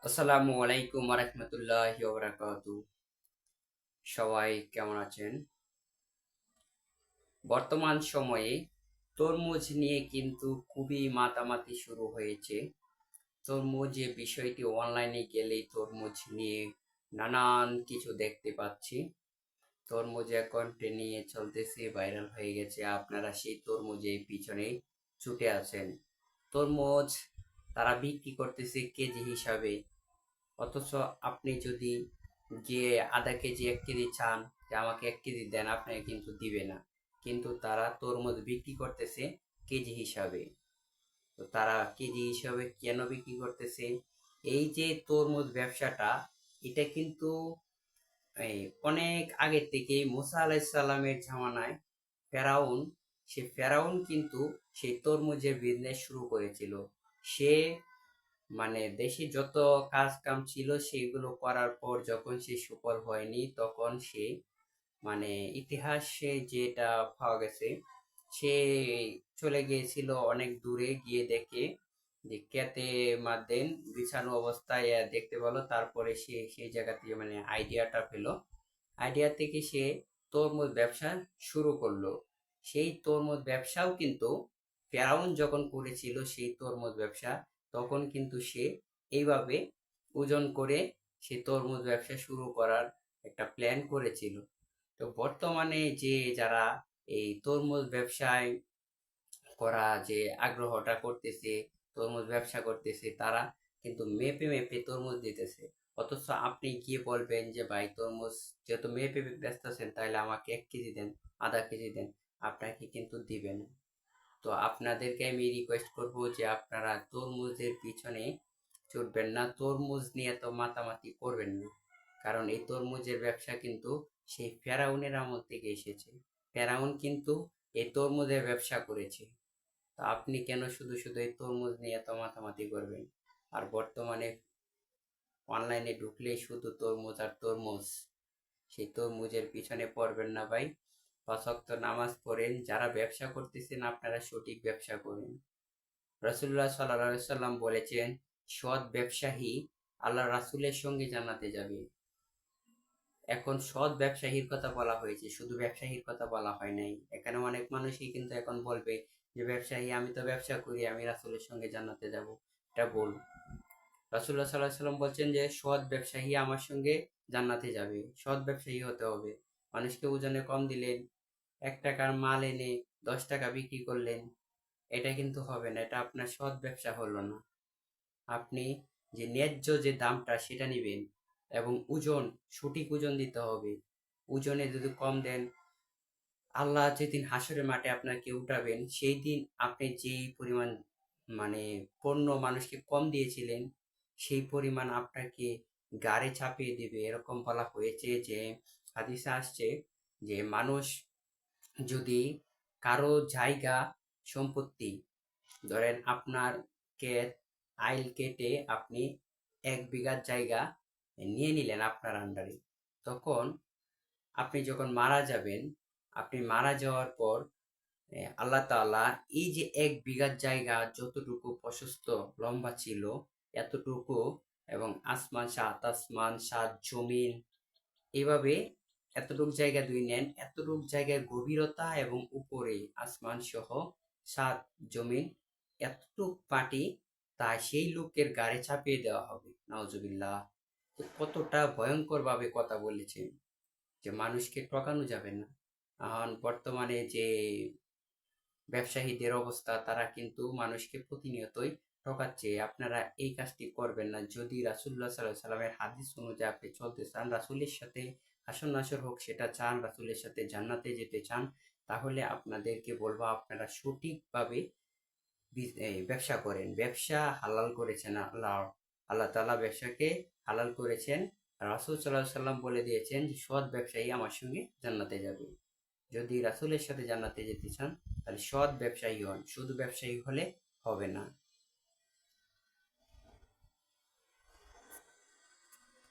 আসসালামু আলাইকুম রহমতুল্লাহি ওয়া বারাকাতুহু। সবাই কেমন আছেন? বর্তমান সময়ে তরমুজ নিয়ে কিন্তু খুবই মাতামাতি শুরু হয়েছে। তরমুজের বিষয়টি অনলাইনে গেলেই তরমুজ নিয়ে নানান কিছু দেখতে পাচ্ছি। তরমুজ এখন নিয়ে চলতেছে, ভাইরাল হয়ে গেছে। আপনারা সেই তরমুজের পিছনে ছুটে আছেন। তরমুজ তারা বিক্রি করতেছে কেজি হিসাবে, অথচ আপনি যদি যে আধা কেজি 1 কেজি চান যে আমাকে 1 কেজি দেন, আপনাকে কিন্তু দিবে না। কিন্তু তারা তরমুজ বিক্রি করতেছে কেজি হিসাবে। তো তারা কেজি হিসাবে কেন বিক্রি করতেছে? এই যে তরমুজ ব্যবসাটা, এটা কিন্তু এই অনেক আগে থেকে মুসা আলাইসাল্লামের জামানায় ফেরাউন, ফেরাউন কিন্তু সেই তরমুজের বিজনেস শুরু করেছিল। সে দেশে যত কাজ কাম ছিল সেগুলো করার পর যখন সে সফল হয়নি, তখন সে ইতিহাসে যেটা পাওয়া গেছে, সে চলে গিয়েছিল অনেক দূরে, গিয়ে দেখে যে ক্ষেতে মাদ্দেন বিছানো অবস্থায় দেখতে পেলো। তারপরে সে সেই জায়গা থেকে আইডিয়াটা পেলো। আইডিয়া থেকে সে তরমুজ ব্যবসা শুরু করলো। সেই তরমুজ ব্যবসাও কিন্তু ফেরাউন যখন করেছিল সেই তরমুজ ব্যবসা, তখন কিন্তু সে এইভাবে ওজন করে সে তরমুজ ব্যবসা শুরু করার একটা প্ল্যান করেছিল। তো বর্তমানে যে যারা এই তরমুজ ব্যবসায় করা যে আগ্রহটা করতেছে, তরমুজ ব্যবসা করতেছে, তারা কিন্তু মেপে মেপে তরমুজ দিতেছে। অথচ আপনি গিয়ে বলবেন যে ভাই তরমুজ যেহেতু মেপে বেচতেছেন, তাহলে আমাকে 1 কেজি দেন, আধা কেজি দেন, আপনাকে কিন্তু দিবেন। তো আপনাদেরকে আমি রিকোয়েস্ট করব যে আপনারা তরমুজের পিছনে ছুটবেন না, তরমুজ নিয়ে তো মাতামাতি করবেন না। কারণ এই তরমুজের ব্যবসা কিন্তু সেই ফেরাউনের আমল থেকে এসেছে। ফেরাউন কিন্তু এই তরমুজের ব্যবসা করেছে। তো আপনি কেন শুধু শুধু এই তরমুজ নিয়ে এত মাতামাতি করবেন? আর বর্তমানে অনলাইনে ঢুকলেই শুধু তরমুজ আর তরমুজ। সেই তরমুজের পিছনে পড়বেন না ভাই। 5 ওয়াক্ত নামাজ পড়েন। যারা ব্যবসা করতেছেন আপনারা সঠিক ব্যবসা করুন। রাসূলুল্লাহ সাল্লাল্লাহু আলাইহি সাল্লাম বলেছেন, সৎ ব্যবসায়ী আল্লাহ রাসূলের সঙ্গে জান্নাতে যাবে। এখন সৎ ব্যবসায়ীর কথা বলা হয়েছে, শুধু ব্যবসায়ীর কথা বলা হয় নাই। এখানে অনেক মানুষই কিন্তু এখন বলবে যে ব্যবসায়ী, আমি তো ব্যবসা করি, আমি রাসূলের সঙ্গে জান্নাতে যাব। এটা ভুল। রাসূলুল্লাহ সাল্লাল্লাহু আলাইহি সাল্লাম বলছেন যে সৎ ব্যবসায়ী আমার সঙ্গে জান্নাতে যাবে। সৎ ব্যবসায়ী হতে হবে। মানুষকে ওজনে কম দিলেন, 1 টাকার মাল এনে 10 টাকা বিক্রি করলেন, এটা কিন্তু হবে না। এটা আপনার সৎ ব্যবসা হলো না। আপনি যে ন্যায্য যে দামটা সেটা নেবেন, এবং ওজন সঠিক ওজন দিতে হবে। ওজনে যদি কম দেন, আল্লাহ যেদিন হাসরের মাঠে আপনাকে উঠাবেন, সেই দিন আপনি যেই পরিমাণ মানে পণ্য মানুষকে কম দিয়েছিলেন, সেই পরিমাণ আপনাকে গাড়ে চাপিয়ে দিবে। এরকম বলা হয়েছে যে হাদিসে আসছে যে মানুষ যদি কারো জায়গা সম্পত্তি, ধরেন আপনার ক্ষেত আইল কেটে আপনি 1 বিঘার জায়গা নিয়ে নিলেন আপনার আন্ডারে, তখন আপনি যখন মারা যাবেন, আপনি মারা যাওয়ার পর আল্লাহ তাআলা এই যে 1 বিঘার জায়গা যতটুকু প্রশস্ত লম্বা ছিল এতটুকু, এবং আসমান 7 আসমান 7 জমিন, এইভাবে এতটুক জায়গা দুই নেন, এতটুক জায়গায় গভীরতা এবং উপরে আসমান সহ 7 জমিন, এতটুক মাটি তা সেই লোকের গাড়ি চাপিয়ে দেওয়া হবে। নাউজুবিল্লাহ! কতটা ভয়ঙ্কর ভাবে কথা বলেছেন যে মানুষকে ঠকানো যাবে না। এখন বর্তমানে যে ব্যবসায়ীদের অবস্থা, তারা কিন্তু মানুষকে প্রতিনিয়তই ঠকাচ্ছে। আপনারা এই কাজটি করবেন না। যদি রাসূলুল্লাহ সাল্লাল্লাহু আলাইহি সাল্লামের হাদিস অনুযায়ী আপনি চলতে চান, রাসূলের সাথে হাসর নাসর হোক সেটা চান, রাসূলের সাথে জান্নাতে যেতে চান, তাহলে আপনাদেরকে বলবো আপনারা সঠিকভাবে ব্যবসা করেন। ব্যবসা হালাল করেছেন আল্লাহ। আল্লাহ তাআলা ব্যবসাকে হালাল করেছেন। রাসূল সাল্লাল্লাহু আলাইহি সাল্লাম বলে দিয়েছেন যে সৎ ব্যবসায়ী আমার সঙ্গে জান্নাতে যাবে। যদি রাসূলের সাথে জান্নাতে যেতে চান, তাহলে সৎ ব্যবসায়ী হন। শুধু ব্যবসায়ী হলে হবে না।